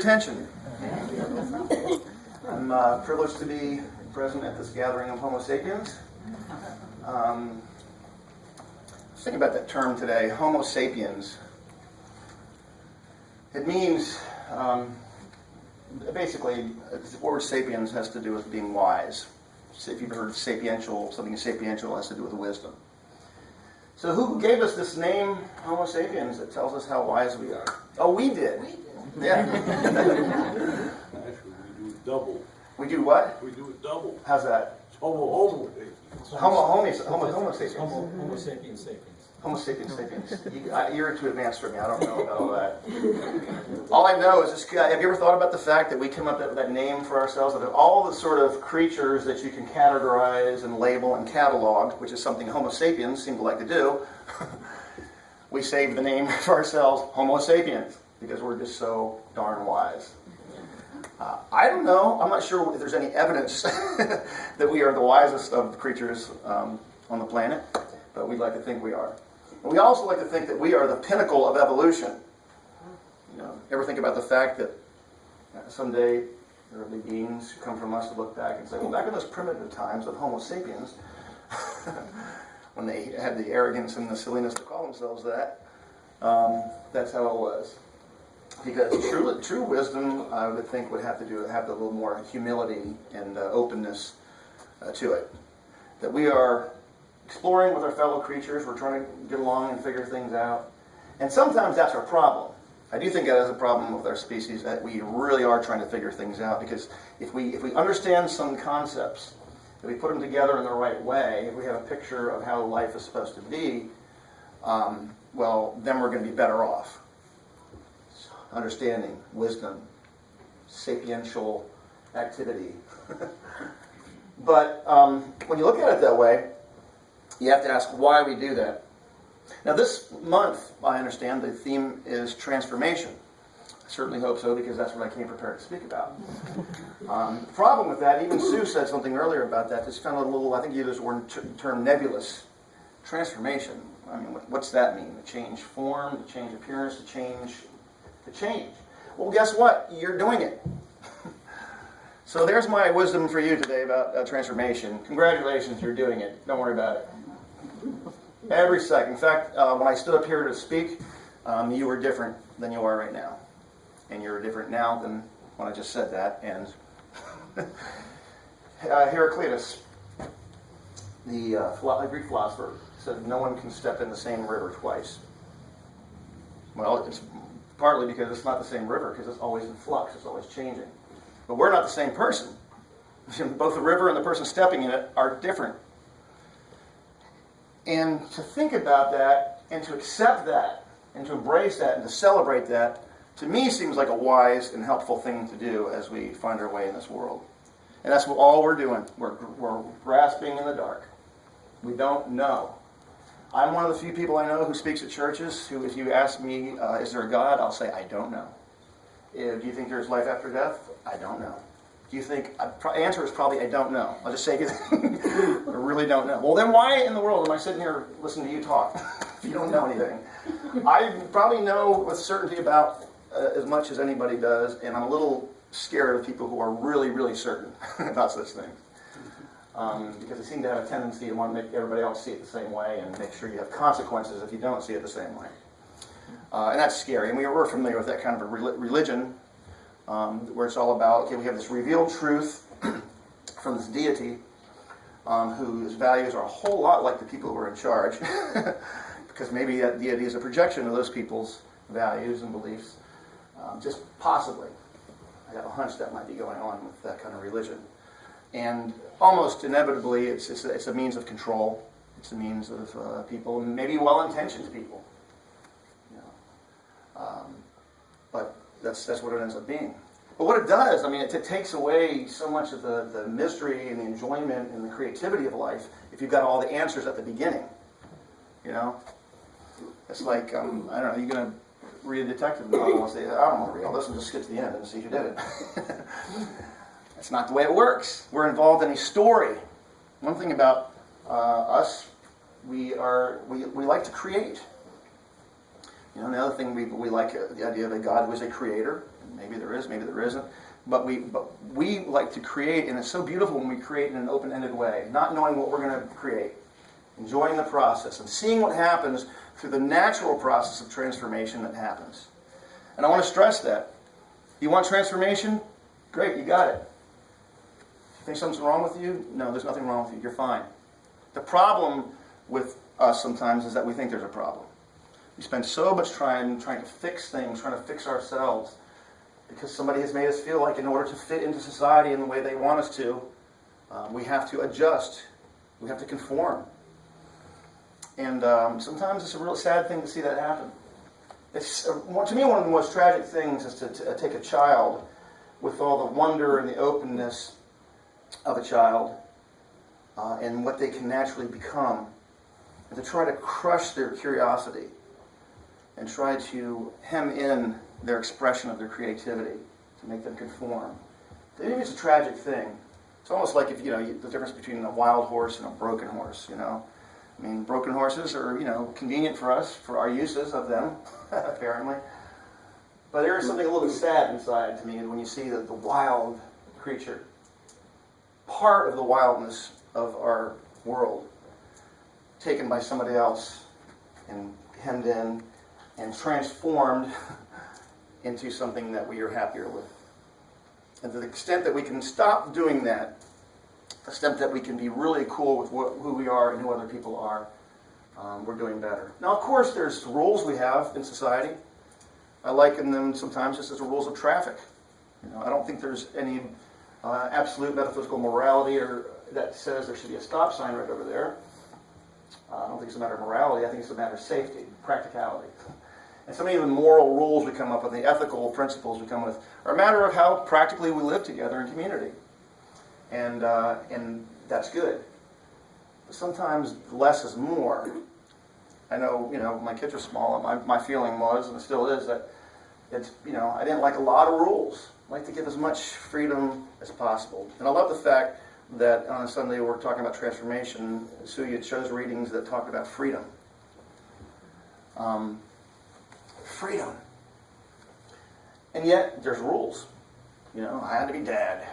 attention. I'm privileged to be present at this gathering of Homo sapiens. I was thinking about that term today, Homo sapiens. It means, basically, the word sapiens has to do with being wise. If you've heard sapiential, something sapiential has to do with wisdom. So who gave us this name, Homo sapiens, that tells us how wise we are? Oh, we did. Yeah. Actually, we do it double. We do what? We do it double. How's that? Homo sapiens. Homo sapiens sapiens. Homo sapiens sapiens. You're too advanced for me. I don't know about all that. All I know is this. Have you ever thought about the fact that we came up with that name for ourselves? That all the sort of creatures that you can categorize and label and catalog, which is something Homo sapiens seem to like to do, we saved the name for ourselves, Homo sapiens, because we're just so darn wise. I don't know. I'm not sure if there's any evidence that we are the wisest of the creatures on the planet, but we'd like to think we are. And we also like to think that we are the pinnacle of evolution. You know, ever think about the fact that someday there will be beings who come from us to look back and say, well, back in those primitive times of Homo sapiens, when they had the arrogance and the silliness to call themselves that, that's how it was. Because true wisdom, I would think, would have a little more humility and openness to it. That we are exploring with our fellow creatures, we're trying to get along and figure things out. And sometimes that's our problem. I do think that is a problem with our species, that we really are trying to figure things out. Because if we understand some concepts, if we put them together in the right way, if we have a picture of how life is supposed to be, well, then we're going to be better off. Understanding, wisdom, sapiential activity. But when you look at it that way, you have to ask why we do that. Now this month, I understand, the theme is transformation. I certainly hope so, because that's what I came prepared to speak about. The problem with that, even Sue said something earlier about that, just found a little, I think you used the term nebulous. Transformation. I mean, what's that mean? To change form, to change appearance, to change. Well, guess what? You're doing it. So there's my wisdom for you today about transformation. Congratulations, you're doing it. Don't worry about it. Every second. In fact, when I stood up here to speak, you were different than you are right now. And you're different now than when I just said that. And Heraclitus, the Greek philosopher, said no one can step in the same river twice. Well, it's partly because it's not the same river, because it's always in flux, it's always changing. But we're not the same person. Both the river and the person stepping in it are different. And to think about that, and to accept that, and to embrace that, and to celebrate that, to me seems like a wise and helpful thing to do as we find our way in this world. And that's all we're doing. We're grasping in the dark. We don't know. I'm one of the few people I know who speaks at churches who, if you ask me, is there a God? I'll say, I don't know. Do you think there's life after death? I don't know. Do you think, answer is probably, I don't know. I'll just say, I really don't know. Well, then why in the world am I sitting here listening to you talk if you don't know anything? I probably know with certainty about as much as anybody does, and I'm a little scared of people who are really, really certain about such things. Because they seem to have a tendency to want to make everybody else see it the same way and make sure you have consequences if you don't see it the same way. And that's scary. And we're familiar with that kind of a religion where it's all about, okay, we have this revealed truth from this deity whose values are a whole lot like the people who are in charge because maybe that deity is a projection of those people's values and beliefs. Just possibly. I have a hunch that might be going on with that kind of religion. And almost inevitably, it's a means of control. It's a means of people, maybe well-intentioned people. You know. But that's what it ends up being. But what it does, I mean, it takes away so much of the mystery and the enjoyment and the creativity of life if you've got all the answers at the beginning. You know? It's like, I don't know, you're going to read a detective novel and say, I don't want to read all this, and just skip to the end and see who did it. That's not the way it works. We're involved in a story. One thing about us, we like to create. You know, another thing we like the idea that God was a creator. Maybe there is, maybe there isn't. But we like to create, and it's so beautiful when we create in an open-ended way, not knowing what we're going to create, enjoying the process, and seeing what happens through the natural process of transformation that happens. And I want to stress that. You want transformation? Great, you got it. You think something's wrong with you? No, there's nothing wrong with you. You're fine. The problem with us sometimes is that we think there's a problem. We spend so much trying to fix things, trying to fix ourselves, because somebody has made us feel like in order to fit into society in the way they want us to, we have to adjust. We have to conform. And sometimes it's a real sad thing to see that happen. It's to me, one of the most tragic things is to take a child with all the wonder and the openness of a child and what they can naturally become, and to try to crush their curiosity and try to hem in their expression of their creativity to make them conform. I think it's a tragic thing. It's almost like if the difference between a wild horse and a broken horse. I mean, broken horses are convenient for us for our uses of them, apparently. But there is something a little bit sad inside to me when you see the wild creature, part of the wildness of our world, taken by somebody else and hemmed in and transformed into something that we are happier with. And to the extent that we can stop doing that, the extent that we can be really cool with who we are and who other people are, we're doing better. Now, of course, there's rules we have in society. I liken them sometimes just as the rules of traffic. I don't think there's any absolute metaphysical morality or that says there should be a stop sign right over there. I don't think it's a matter of morality. I think it's a matter of safety, practicality. And so many of the moral rules we come up with, the ethical principles we come with, are a matter of how practically we live together in community. And that's good. But sometimes less is more. I know, my kids are small, and my feeling was, and it still is, that it's, I didn't like a lot of rules. I like to give as much freedom as possible. And I love the fact that on Sunday we're talking about transformation. Suya chose readings that talk about freedom. Freedom. And yet, there's rules. I had to be dad.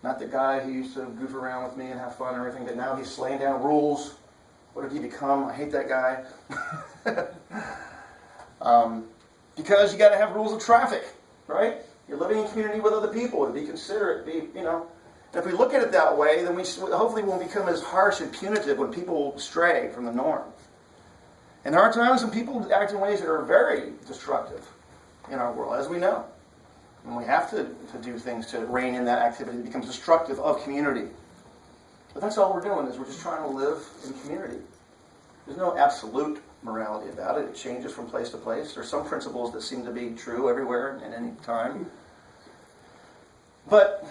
Not the guy who used to goof around with me and have fun and everything, but now he's slaying down rules. What did he become? I hate that guy. Because you got to have rules of traffic, right? You're living in community with other people, to be considerate, And if we look at it that way, then we hopefully won't become as harsh and punitive when people stray from the norm. And there are times when people act in ways that are very destructive in our world, as we know. And we have to do things to rein in that activity that becomes destructive of community. But that's all we're doing, is we're just trying to live in community. There's no absolute morality about it. It changes from place to place. There's some principles that seem to be true everywhere at any time. But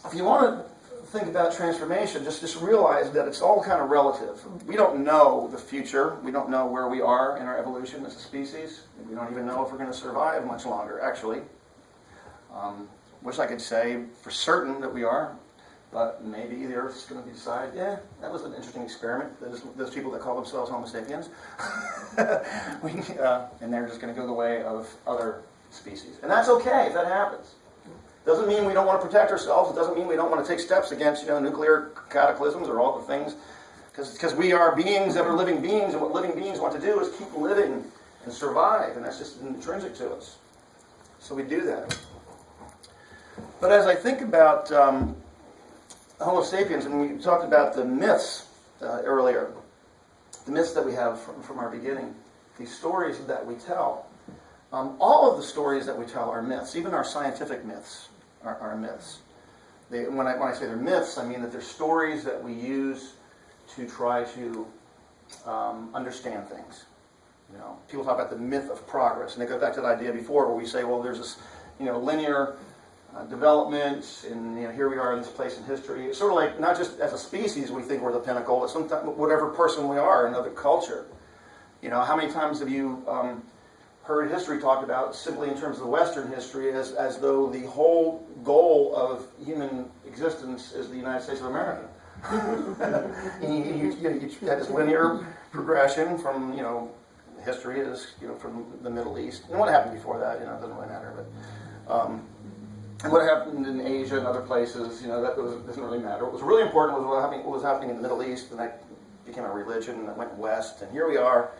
if you want to think about transformation, just realize that it's all kind of relative. We don't know the future. We don't know where we are in our evolution as a species. We don't even know if we're going to survive much longer, actually. Wish I could say for certain that we are, but maybe the Earth's going to decide, that was an interesting experiment. Those people that call themselves Homo sapiens. And they're just going to go the way of other species. And that's okay if that happens. Doesn't mean we don't want to protect ourselves. It doesn't mean we don't want to take steps against, nuclear cataclysms or all the things. Because we are beings that are living beings, and what living beings want to do is keep living and survive. And that's just intrinsic to us. So we do that. But as I think about Homo sapiens, and we talked about the myths earlier, the myths that we have from our beginning, these stories that we tell, all of the stories that we tell are myths. Even our scientific myths are myths. When I say they're myths, I mean that they're stories that we use to try to understand things. People talk about the myth of progress, and they go back to that idea before where we say, well, there's this, linear development, and here we are in this place in history. It's sort of like, not just as a species we think we're the pinnacle, but sometimes whatever person we are in another culture. How many times have you heard history talked about simply in terms of Western history as though the whole goal of human existence is the United States of America? You had this linear progression from history is, from the Middle East. And what happened before that, it doesn't really matter. But and what happened in Asia and other places, that doesn't really matter. What was really important was what was happening in the Middle East, and that became a religion that went west. And here we are.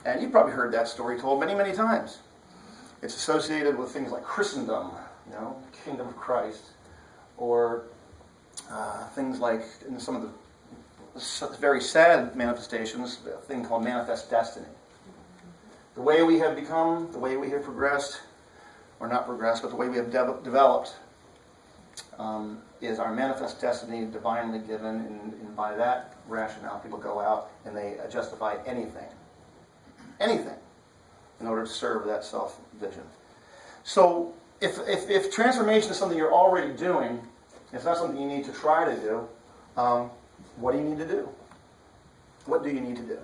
And you've probably heard that story told many, many times. It's associated with things like Christendom, Kingdom of Christ, or things like, in some of the very sad manifestations, a thing called manifest destiny. The way we have become, the way we have progressed, or not progressed, but the way we have developed, is our manifest destiny divinely given, and by that rationale, people go out and they justify anything, in order to serve that self-vision. So, if transformation is something you're already doing, it's not something you need to try to do, what do you need to do? What do you need to do?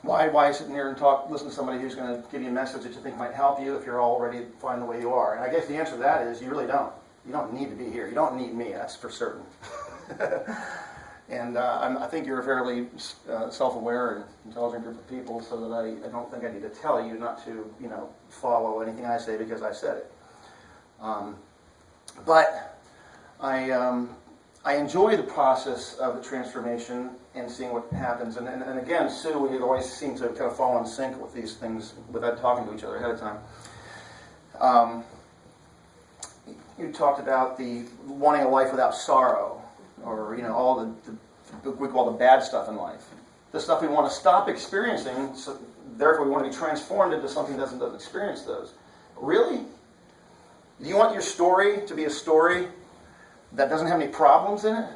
Why sit here and listen to somebody who's going to give you a message that you think might help you if you're already fine the way you are? And I guess the answer to that is you really don't. You don't need to be here. You don't need me, that's for certain. And I think you're a fairly self-aware and intelligent group of people, so that I don't think I need to tell you not to, follow anything I say because I said it. But I enjoy the process of the transformation and seeing what happens. And again, Sue, we always seem to kind of fall in sync with these things without talking to each other ahead of time. You talked about the wanting a life without sorrow, or all the we call the bad stuff in life, the stuff we want to stop experiencing. So therefore, we want to be transformed into something that doesn't experience those. Really? Do you want your story to be a story that doesn't have any problems in it?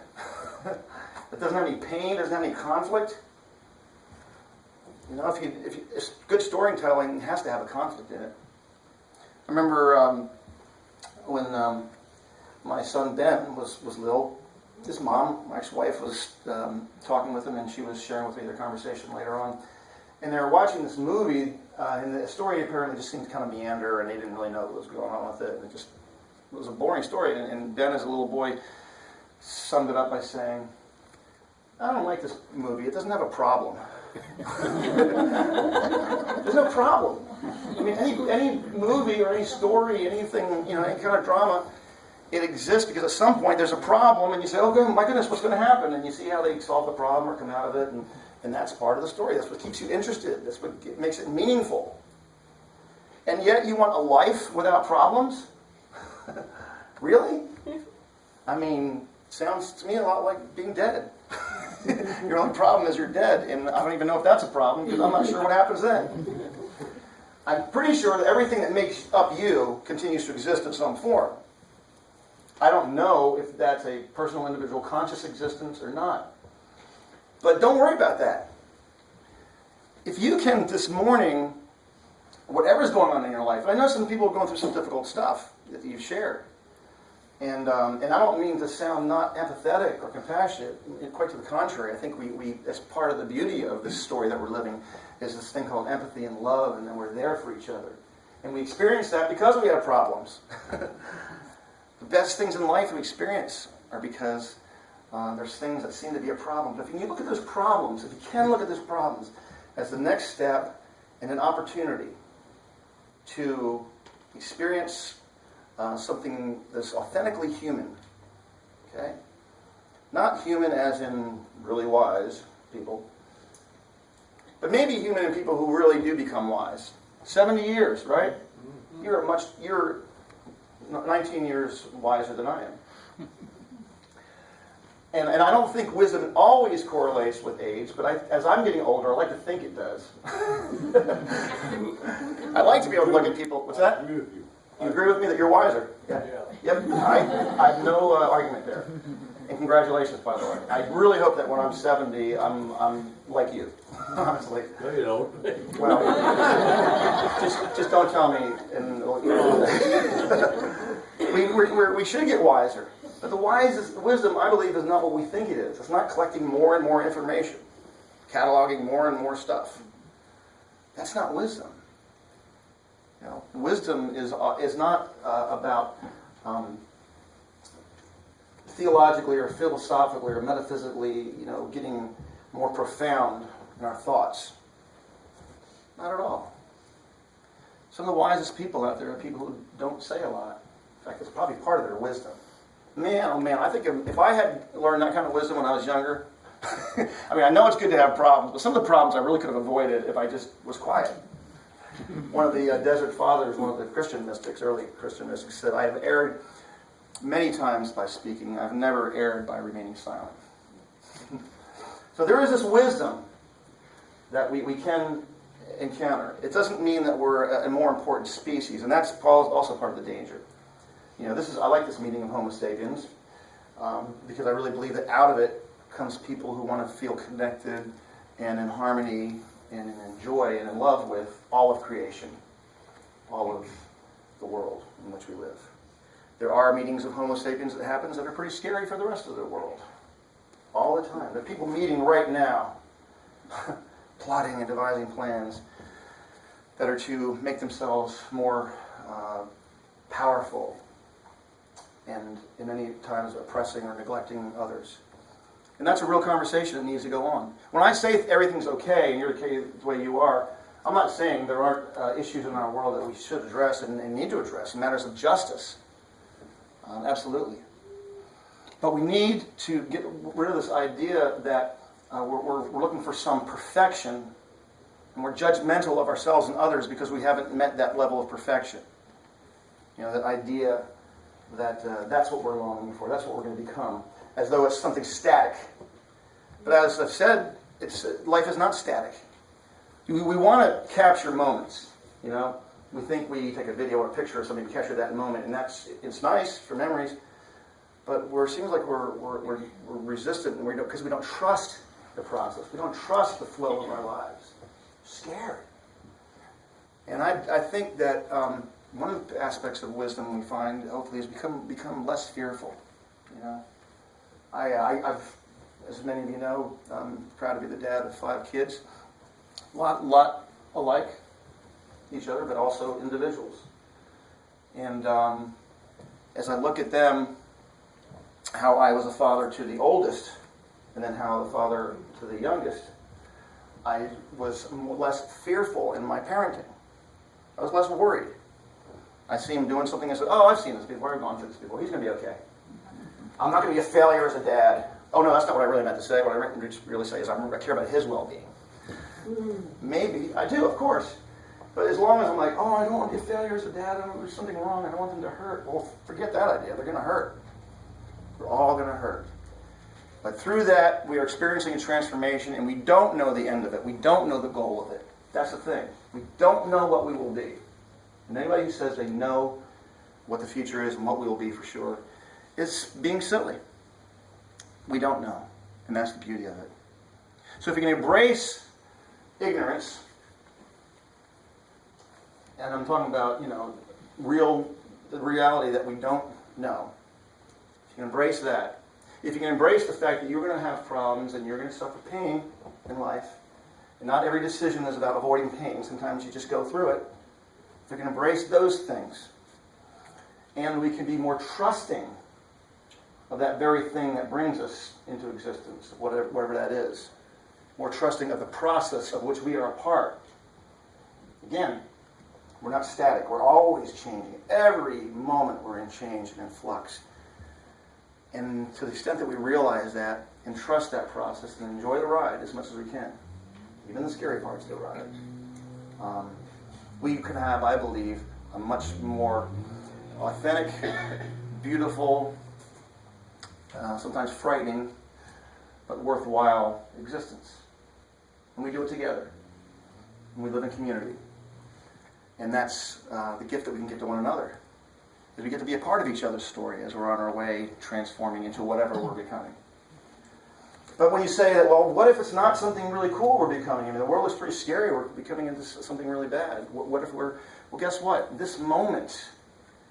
That doesn't have any pain, doesn't have any conflict? If good storytelling has to have a conflict in it. I remember when my son Ben was little, his mom, my ex-wife, was talking with him, and she was sharing with me their conversation later on. And they were watching this movie, and the story apparently just seemed to kind of meander, and they didn't really know what was going on with it. And it was a boring story. And Ben, as a little boy, summed it up by saying, "I don't like this movie. It doesn't have a problem." There's no problem. I mean, any movie or any story, anything, any kind of drama, it exists because at some point there's a problem, and you say, "Oh, my goodness, what's going to happen?" And you see how they solve the problem or come out of it, and that's part of the story. That's what keeps you interested. That's what makes it meaningful. And yet you want a life without problems? Really? I mean, sounds to me a lot like being dead. Your only problem is you're dead, and I don't even know if that's a problem because I'm not sure what happens then. I'm pretty sure that everything that makes up you continues to exist in some form. I don't know if that's a personal, individual, conscious existence or not. But don't worry about that. If you can this morning, whatever's going on in your life, I know some people are going through some difficult stuff that you've shared. And I don't mean to sound not empathetic or compassionate. Quite to the contrary. I think we that's part of the beauty of this story that we're living, is this thing called empathy and love, and then we're there for each other. And we experience that because we have problems. The best things in life we experience are because there's things that seem to be a problem. But if you look at those problems, if you can look at those problems as the next step and an opportunity to experience something that's authentically human, okay? Not human as in really wise people, but maybe human in people who really do become wise. 70 years, right? You're 19 years wiser than I am. And I don't think wisdom always correlates with age, but as I'm getting older, I like to think it does. I like to be able to look at people. What's that? I agree with you. You agree with me that you're wiser? Yeah. Yep. I have no argument there. And congratulations, by the way. I really hope that when I'm 70, I'm like you. Honestly. No, you don't. Well, just don't tell me. And we should get wiser. But the wisdom, I believe, is not what we think it is. It's not collecting more and more information, cataloging more and more stuff. That's not wisdom. Wisdom is not about theologically or philosophically or metaphysically, getting more profound and our thoughts. Not at all. Some of the wisest people out there are people who don't say a lot. In fact, it's probably part of their wisdom. Man, oh man, I think if I had learned that kind of wisdom when I was younger, I mean, I know it's good to have problems, but some of the problems I really could have avoided if I just was quiet. One of the Desert Fathers, one of the Christian mystics, early Christian mystics, said, I have erred many times by speaking. I've never erred by remaining silent. So there is this wisdom that we can encounter. It doesn't mean that we're a more important species, and that's also part of the danger. You know, I like this meeting of Homo sapiens because I really believe that out of it comes people who want to feel connected and in harmony and in joy and in love with all of creation, all of the world in which we live. There are meetings of Homo sapiens that happens that are pretty scary for the rest of the world. All the time. There are people meeting right now, plotting and devising plans that are to make themselves more powerful and in many times oppressing or neglecting others. And that's a real conversation that needs to go on. When I say everything's okay and you're okay the way you are, I'm not saying there aren't issues in our world that we should address and need to address, matters of justice. Absolutely. But we need to get rid of this idea that we're looking for some perfection and we're judgmental of ourselves and others because we haven't met that level of perfection. You know, that idea that that's what we're longing for, that's what we're going to become, as though it's something static. But as I've said, life is not static. We want to capture moments, you know. We think we take a video or a picture of something to capture that moment, and it's nice for memories, but it seems like we're resistant because we don't trust the process. We don't trust the flow of our lives. We're scared. And I think that one of the aspects of wisdom we find, hopefully, is become less fearful. You know, I've, as many of you know, I'm proud to be the dad of 5 kids. A lot alike each other, but also individuals. And as I look at them, how I was a father to the oldest, and then how the father to the youngest, I was less fearful in my parenting. I was less worried. I see him doing something and said, oh, I've seen this before, I've gone through this before, he's going to be okay. I'm not going to be a failure as a dad. Oh no, that's not what I really meant to say. What I really say is I care about his well-being. Maybe, I do, of course. But as long as I'm like, oh, I don't want to be a failure as a dad, there's something wrong, I don't want them to hurt. Well, forget that idea, they're going to hurt. We're all going to hurt. But through that, we are experiencing a transformation, and we don't know the end of it. We don't know the goal of it. That's the thing. We don't know what we will be. And anybody who says they know what the future is and what we will be for sure is being silly. We don't know. And that's the beauty of it. So if you can embrace ignorance, and I'm talking about, you know, the reality that we don't know. If you can embrace that, if you can embrace the fact that you're going to have problems and you're going to suffer pain in life, and not every decision is about avoiding pain. Sometimes you just go through it. If we can embrace those things, and we can be more trusting of that very thing that brings us into existence, whatever that is, more trusting of the process of which we are a part. Again, we're not static. We're always changing. Every moment we're in change and in flux. And to the extent that we realize that and trust that process and enjoy the ride as much as we can, even the scary parts of the ride, we can have, I believe, a much more authentic, beautiful, sometimes frightening, but worthwhile existence. And we do it together. And we live in community. And that's the gift that we can give to one another. Is we get to be a part of each other's story as we're on our way transforming into whatever we're becoming. But when you say that, well, what if it's not something really cool we're becoming? I mean, the world is pretty scary. We're becoming into something really bad. What if we're... Well, guess what? This moment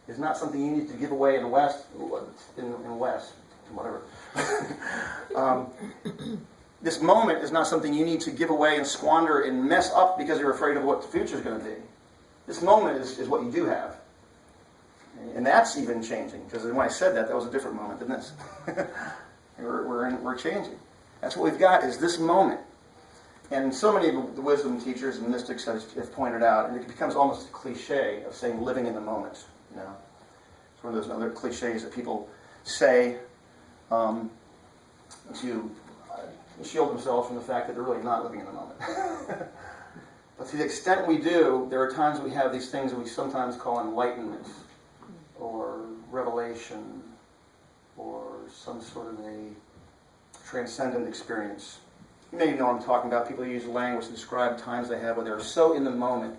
is not something you need to give away in West, whatever. This moment is not something you need to give away and squander and mess up because you're afraid of what the future is going to be. This moment is what you do have. And that's even changing, because when I said that was a different moment than this. we're changing. That's what we've got, is this moment. And so many of the wisdom teachers and mystics have pointed out, and it becomes almost a cliche of saying living in the moment. You know, it's one of those other cliches that people say to shield themselves from the fact that they're really not living in the moment. But to the extent we do, there are times we have these things that we sometimes call enlightenment, or revelation, or some sort of a transcendent experience. You may know what I'm talking about. People use language to describe times they have where they're so in the moment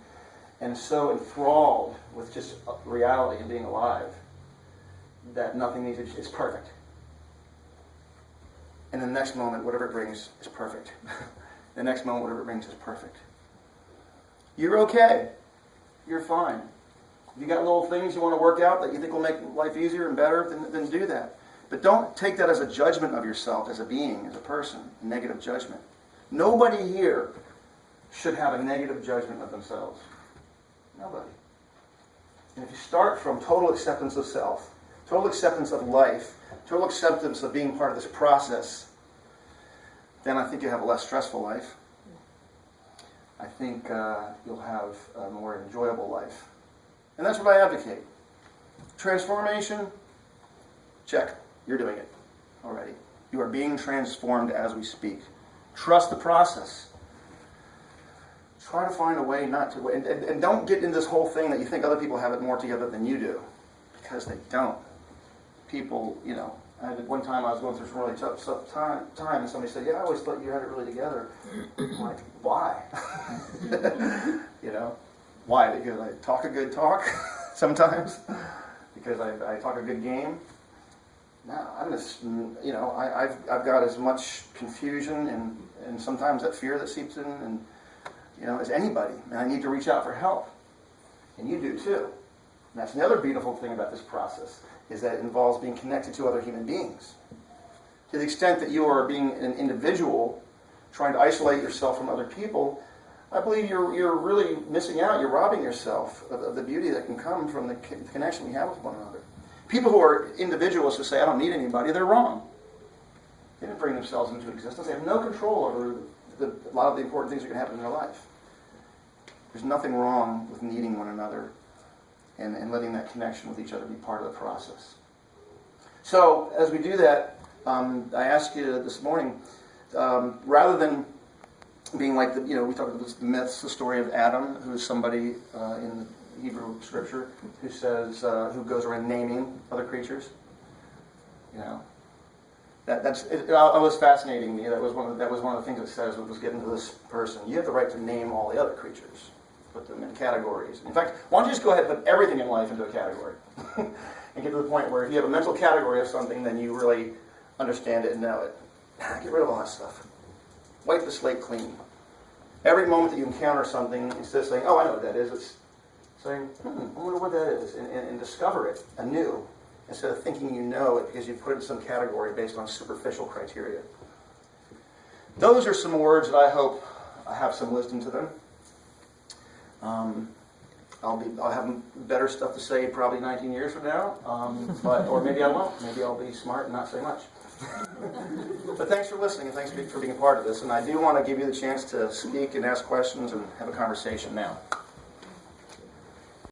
and so enthralled with just reality and being alive that nothing needs is perfect. And the next moment, whatever it brings, is perfect. The next moment, whatever it brings, is perfect. You're okay. You're fine. If you got little things you want to work out that you think will make life easier and better, then do that. But don't take that as a judgment of yourself as a being, as a person, a negative judgment. Nobody here should have a negative judgment of themselves. Nobody. And if you start from total acceptance of self, total acceptance of life, total acceptance of being part of this process, then I think you have a less stressful life. I think you'll have a more enjoyable life. And that's what I advocate. Transformation, check. You're doing it already. You are being transformed as we speak. Trust the process. Try to find a way not to... And don't get in this whole thing that you think other people have it more together than you do. Because they don't. People, you know... One time I was going through some really tough time, and somebody said, "Yeah, I always thought you had it really together." I'm like, why? You know? Why? Because I talk a good talk sometimes? Because I talk a good game? No, I'm just, you know, I've got as much confusion and sometimes that fear that seeps in, and, you know, as anybody. And I need to reach out for help. And you do too. And that's another beautiful thing about this process, is that it involves being connected to other human beings. To the extent that you are being an individual, trying to isolate yourself from other people, I believe you're really missing out. You're robbing yourself of the beauty that can come from the connection we have with one another. People who are individualists who say, "I don't need anybody," they're wrong. They didn't bring themselves into existence. They have no control over a lot of the important things that can happen in their life. There's nothing wrong with needing one another and letting that connection with each other be part of the process. So, as we do that, I ask you this morning, rather than being like we talk about the myths, the story of Adam, who's somebody in the Hebrew scripture who says, who goes around naming other creatures. You know, that was fascinating to me. That was one of the things it says was given to this person. You have the right to name all the other creatures, put them in categories. In fact, why don't you just go ahead and put everything in life into a category, and get to the point where if you have a mental category of something, then you really understand it and know it. Get rid of all that stuff. Wipe the slate clean. Every moment that you encounter something, instead of saying, "Oh, I know what that is," it's saying, "I wonder what that is," and discover it anew, instead of thinking you know it because you put it in some category based on superficial criteria. Those are some words that I hope have some wisdom to them. I'll have better stuff to say probably 19 years from now, or maybe I won't. Maybe I'll be smart and not say much. But thanks for listening, and thanks for being a part of this. And I do want to give you the chance to speak and ask questions and have a conversation now.